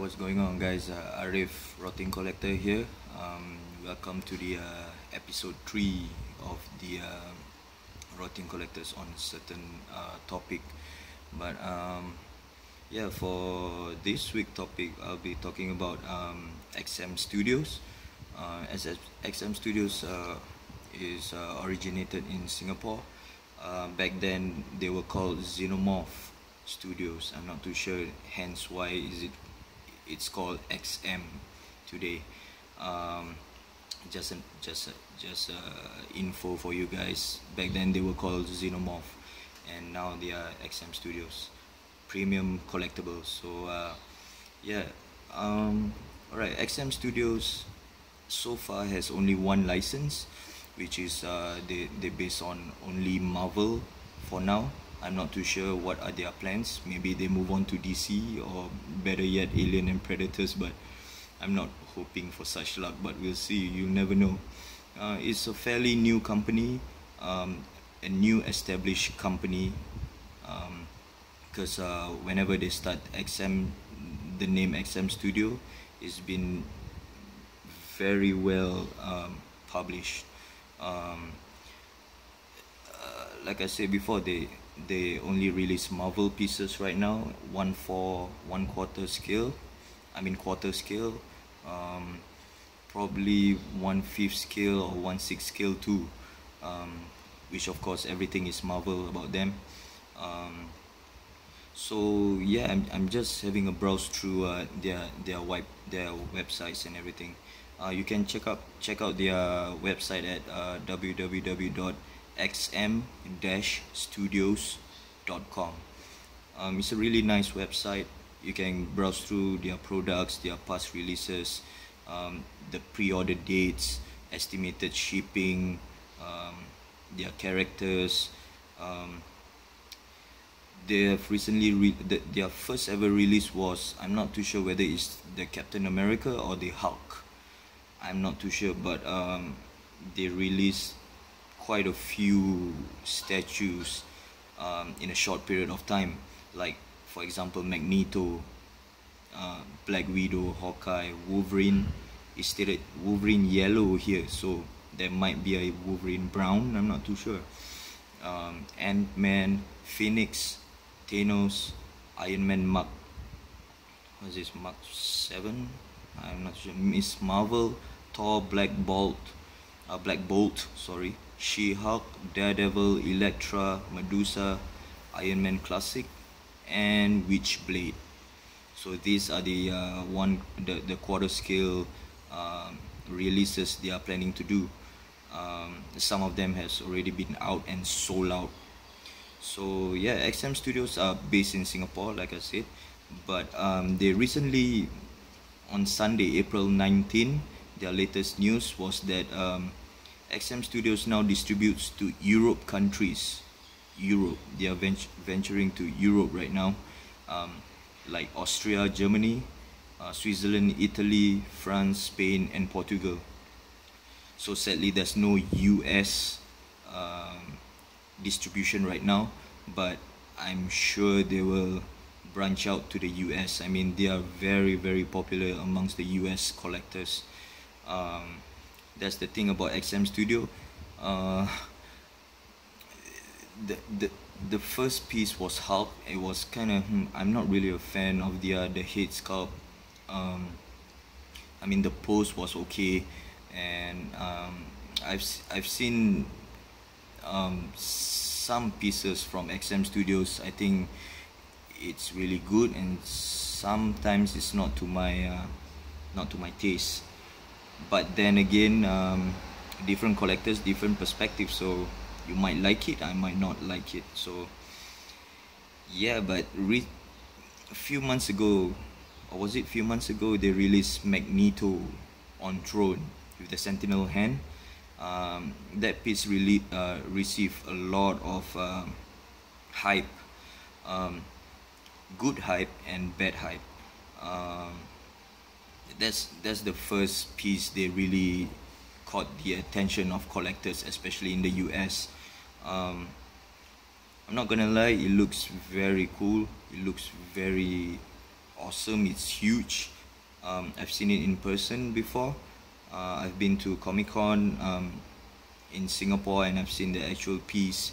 What's going on, guys? Arif, Rotting Collector here. Welcome to the episode 3 of the Rotting Collectors on certain topic. But yeah, for this week topic, I'll be talking about XM Studios. As XM Studios is originated in Singapore. Back then, they were called Xenomorph Studios. I'm not too sure, hence why it's called XM today. Just info for you guys. Back then they were called Xenomorph, and now they are XM Studios, premium collectibles. So yeah, alright. XM Studios so far has only one license, which is they based on only Marvel for now. I'm not too sure what are their plans. Maybe they move on to DC, or better yet, Alien and Predators, but I'm not hoping for such luck, but we'll see. You never know. It's a fairly new company, a new established company, because whenever they start XM, the name XM Studio has been very well published. Like I said before, they only release Marvel pieces right now, 1/4 scale. I mean quarter scale, probably 1/5 scale or 1/6 scale too. Which of course everything is Marvel about them. So yeah, I'm just having a browse through their websites and everything. You can check out their website at www.xm-studios.com. It's a really nice website. You can browse through their products, their past releases, the pre-order dates, estimated shipping, their characters. They have recently their first ever release was, I'm not too sure whether it's the Captain America or the Hulk. I'm not too sure, but they released quite a few statues in a short period of time. Like, for example, Magneto, Black Widow, Hawkeye, Wolverine. It's stated Wolverine yellow here, so there might be a Wolverine brown. I'm not too sure. Ant-Man, Phoenix, Thanos, Iron Man Mark. What is this? Mark 7? I'm not sure. Miss Marvel, Thor, Black Bolt, sorry, She-Hulk, Daredevil, Elektra, Medusa, Iron Man Classic, and Witchblade. So these are the quarter scale releases they are planning to do. Some of them has already been out and sold out. So yeah, XM Studios are based in Singapore, like I said, but they recently, on Sunday, April 19, their latest news was that XM Studios now distributes to Europe countries. They are venturing to Europe right now, like Austria, Germany, Switzerland, Italy, France, Spain, and Portugal. So sadly, there's no US distribution right now, but I'm sure they will branch out to the US. I mean, they are very, very popular amongst the US collectors. That's the thing about XM Studio. The first piece was Hulk. It was kind of I'm not really a fan of the head sculpt. I mean, the pose was okay, and I've seen some pieces from XM Studios. I think it's really good, and sometimes it's not to my taste. But then again, different collectors, different perspectives, so you might like it, I might not like it. So yeah, but a few months ago, or was it a few months ago, they released Magneto on Throne with the Sentinel hand. That piece really received a lot of hype, good hype and bad hype. That's the first piece they really caught the attention of collectors, especially in the US. I'm not gonna lie, it looks very cool, it looks very awesome. It's huge. I've seen it in person before. I've been to Comic-Con in Singapore, and I've seen the actual piece,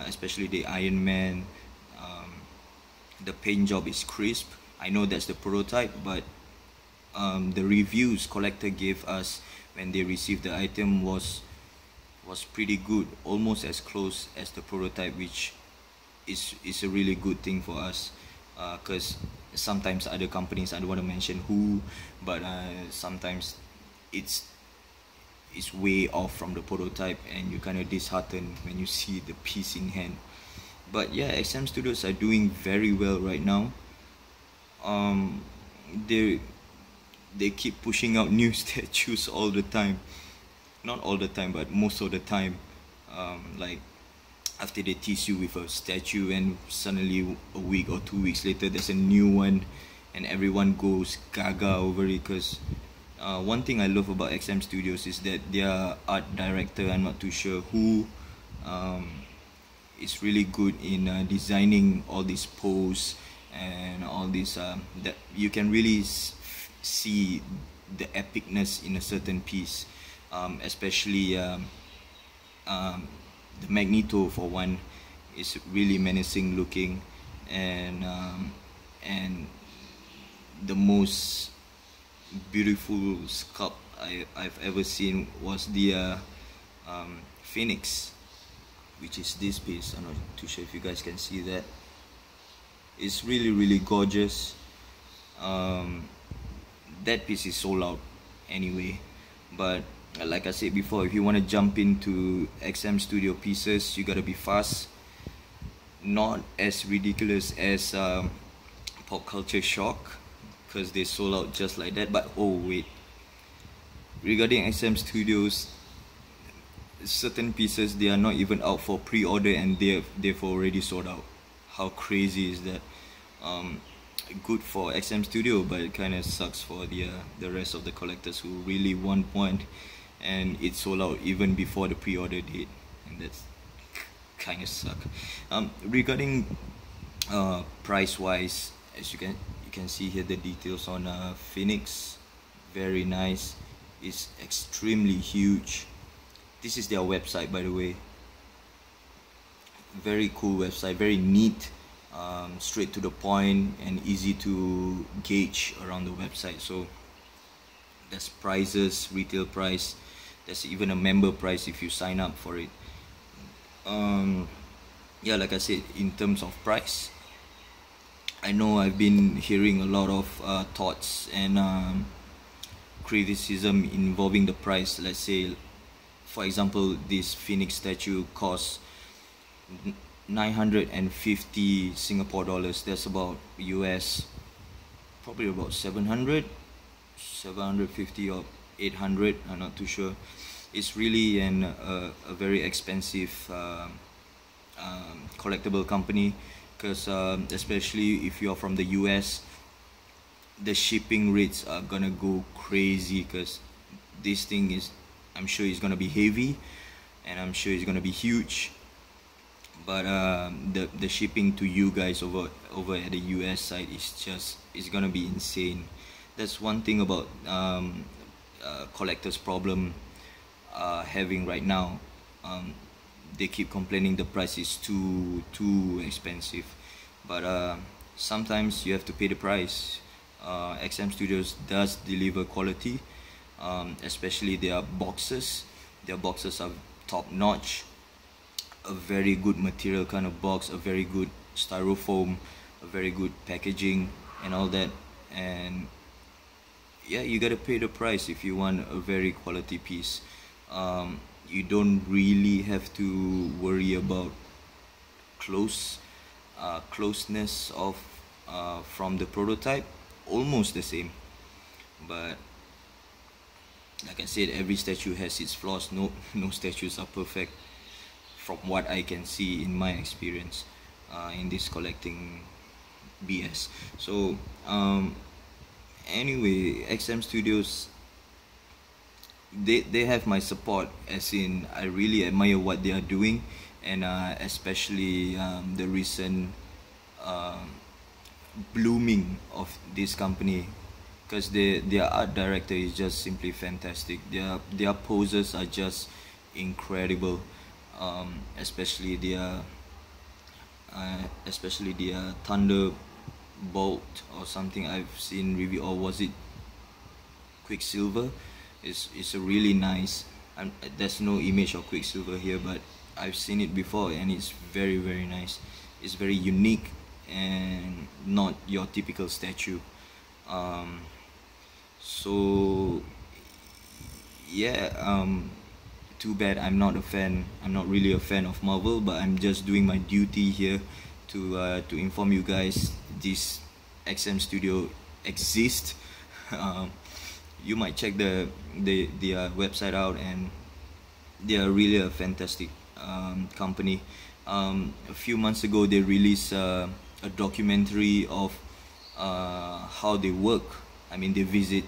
especially the Iron Man. The paint job is crisp. I know that's the prototype, but the reviews collector gave us when they received the item was pretty good, almost as close as the prototype, which is a really good thing for us, because sometimes other companies, I don't want to mention who, but sometimes it's way off from the prototype, and you kind of disheartened when you see the piece in hand. But yeah, XM Studios are doing very well right now. They keep pushing out new statues all the time. Not all the time, but most of the time. Like after they tease you with a statue, and suddenly a week or 2 weeks later there's a new one, and everyone goes gaga over it. Because one thing I love about XM Studios is that their art director, I'm not too sure who, is really good in designing all these poses and all this, that you can really see the epicness in a certain piece, especially the Magneto, for one, is really menacing looking, and the most beautiful sculpt I've ever seen was the Phoenix, which is this piece. I'm not too sure if you guys can see that. It's really gorgeous. That piece is sold out anyway, but like I said before, if you want to jump into XM Studio pieces, you gotta be fast. Not as ridiculous as Pop Culture Shock, because they sold out just like that. But oh wait, regarding XM Studios, certain pieces, they are not even out for pre-order, and they've already sold out. How crazy is that? Good for XM Studio, but it kind of sucks for the rest of the collectors who really want one, and it sold out even before the pre-order date, and that's kind of suck. Regarding price wise, as you can see here, the details on Phoenix, very nice. It's extremely huge. This is their website, by the way. Very cool website, very neat, straight to the point, and easy to gauge around the website. So there's prices, retail price, there's even a member price if you sign up for it. Yeah, like I said, in terms of price, I know I've been hearing a lot of thoughts and criticism involving the price. Let's say, for example, this Phoenix statue costs 950 Singapore dollars. That's about US, probably about 750 or 800, I'm not too sure. It's really a very expensive collectible company, because especially if you're from the US, the shipping rates are gonna go crazy, because this thing is, I'm sure it's gonna be heavy, and I'm sure it's gonna be huge. But the shipping to you guys over at the US side is gonna be insane. That's one thing about collectors' problem having right now. They keep complaining the price is too expensive, but sometimes you have to pay the price. XM Studios does deliver quality, especially their boxes. Their boxes are top notch. A very good material kind of box, a very good styrofoam, a very good packaging and all that. And yeah, you gotta pay the price if you want a very quality piece. You don't really have to worry about closeness of from the prototype. Almost the same, but like I said, every statue has its flaws. No statues are perfect, from what I can see in my experience in this collecting BS. So anyway, XM Studios, they have my support, as in I really admire what they are doing, and especially the recent blooming of this company, because their art director is just simply fantastic. Their poses are just incredible, especially their Thunderbolt or something I've seen review, or was it Quicksilver? Is a really nice. There's no image of Quicksilver here, but I've seen it before and it's very very nice. It's very unique and not your typical statue. Um, so yeah, too bad I'm not a fan. I'm not really a fan of Marvel, but I'm just doing my duty here to inform you guys this XM Studio exists. um, you might check their website out, and they are really a fantastic company. A few months ago, they released a documentary of how they work. I mean, they visited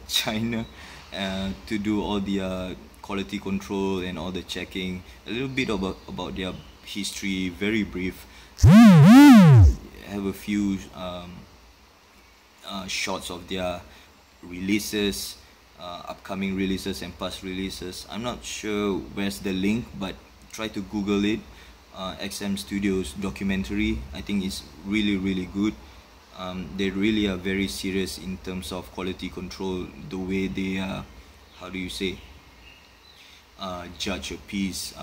China to do all the quality control and all the checking. A little bit about their history, very brief. Have a few shots of their releases, upcoming releases and past releases. I'm not sure where's the link, but try to Google it. XM Studios documentary. I think it's really good. They really are very serious in terms of quality control. The way they how do you say, judge a piece,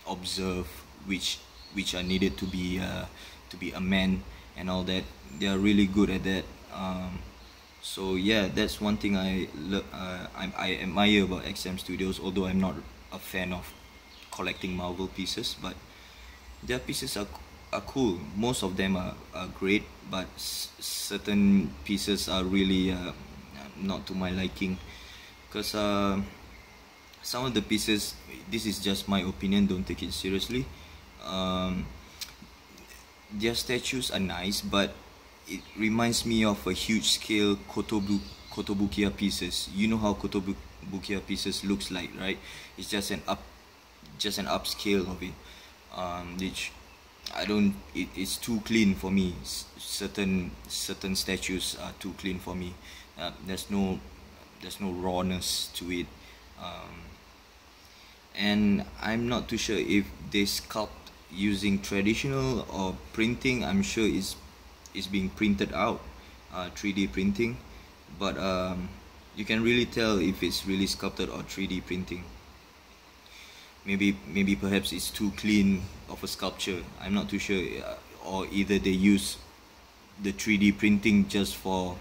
observe which are needed to be amended and all that. They are really good at that. So yeah, that's one thing I admire about XM Studios. Although I'm not a fan of collecting Marvel pieces, but their pieces are cool. Most of them are great, but certain pieces are really not to my liking, because some of the pieces, this is just my opinion, don't take it seriously, their statues are nice, but it reminds me of a huge scale kotobukiya pieces. You know how kotobukiya pieces looks like, right? It's just an upscale of it, which I don't. It's too clean for me. Certain statues are too clean for me. There's no rawness to it, and I'm not too sure if they sculpt using traditional or printing. I'm sure it's being printed out, 3D printing, but you can really tell if it's really sculpted or 3D printing. Maybe perhaps it's too clean of a sculpture. I'm not too sure, or either they use the 3D printing just for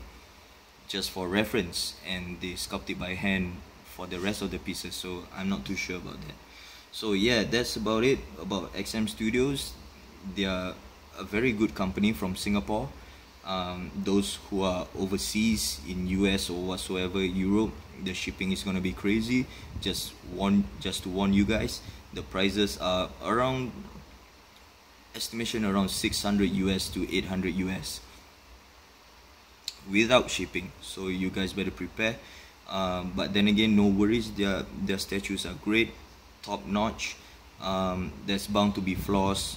reference and they sculpt it by hand for the rest of the pieces. So I'm not too sure about that. So yeah, that's about it about XM Studios. They are a very good company from Singapore. Those who are overseas in US or whatsoever, Europe, the shipping is gonna be crazy. Just to warn you guys, the prices are around, estimation around 600 US to 800 US without shipping. So you guys better prepare. But then again, no worries. Their statues are great, top notch. There's bound to be flaws.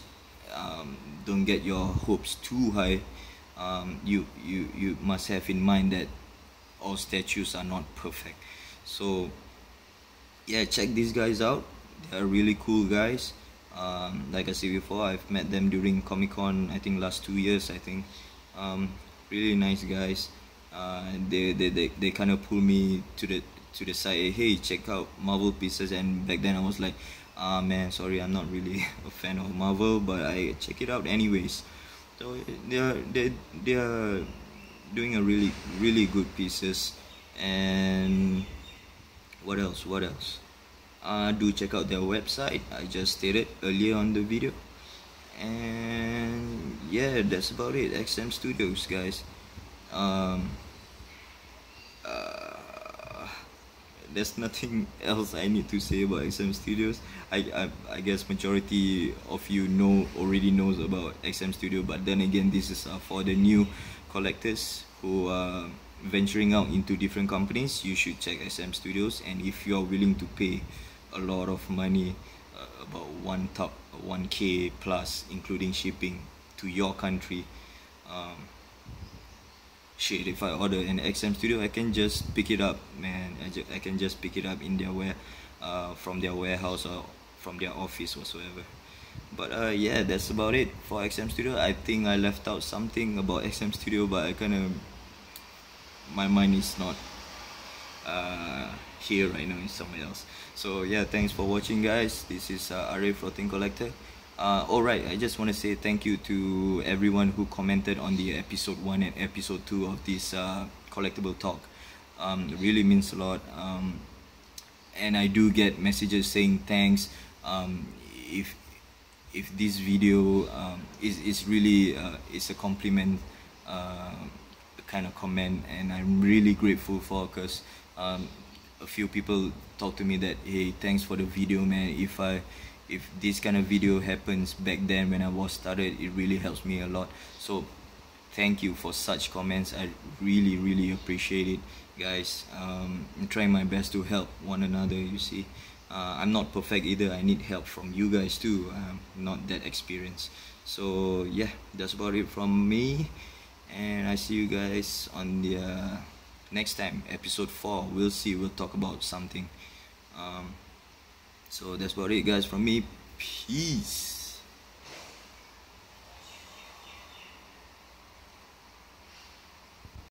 Don't get your hopes too high. You must have in mind that all statues are not perfect. So yeah, check these guys out. They are really cool guys. Like I said before, I've met them during Comic-Con, I think last 2 years, I think. Really nice guys. They kind of pull me to the side. Hey, check out Marvel pieces. And back then I was like, man, sorry, I'm not really a fan of Marvel, but I check it out anyways. So they are doing a really good pieces. And what else? Do check out their website. I just stated earlier on the video. And yeah, that's about it. XM Studios, guys. There's nothing else I need to say about XM Studios. I guess majority of you already knows about XM Studio, but then again, this is for the new collectors who are venturing out into different companies. You should check XM Studios, and if you are willing to pay a lot of money, about 1K plus including shipping, to your country. um, Shit, if I order an XM Studio, I can just pick it up, man. I can just pick it up in their from their warehouse or from their office whatsoever. But yeah, that's about it for XM Studio. I think I left out something about XM Studio, but I kind of, my mind is not here right now, it's somewhere else. So yeah, thanks for watching, guys. This is RA Floating Collector. Alright, I just want to say thank you to everyone who commented on the episode 1 and episode 2 of this collectible talk. It really means a lot. And I do get messages saying thanks. If this video is really it's a compliment kind of comment, and I'm really grateful for, because a few people talk to me that, hey, thanks for the video, man. If this kind of video happens back then when I was started, it really helps me a lot. So thank you for such comments. I really appreciate it, guys. I'm trying my best to help one another, you see. I'm not perfect either. I need help from you guys too. I'm not that experienced. So yeah, that's about it from me, and I see you guys on the next time, episode 4. We'll see, we'll talk about something. So that's about it, guys, from me. Peace.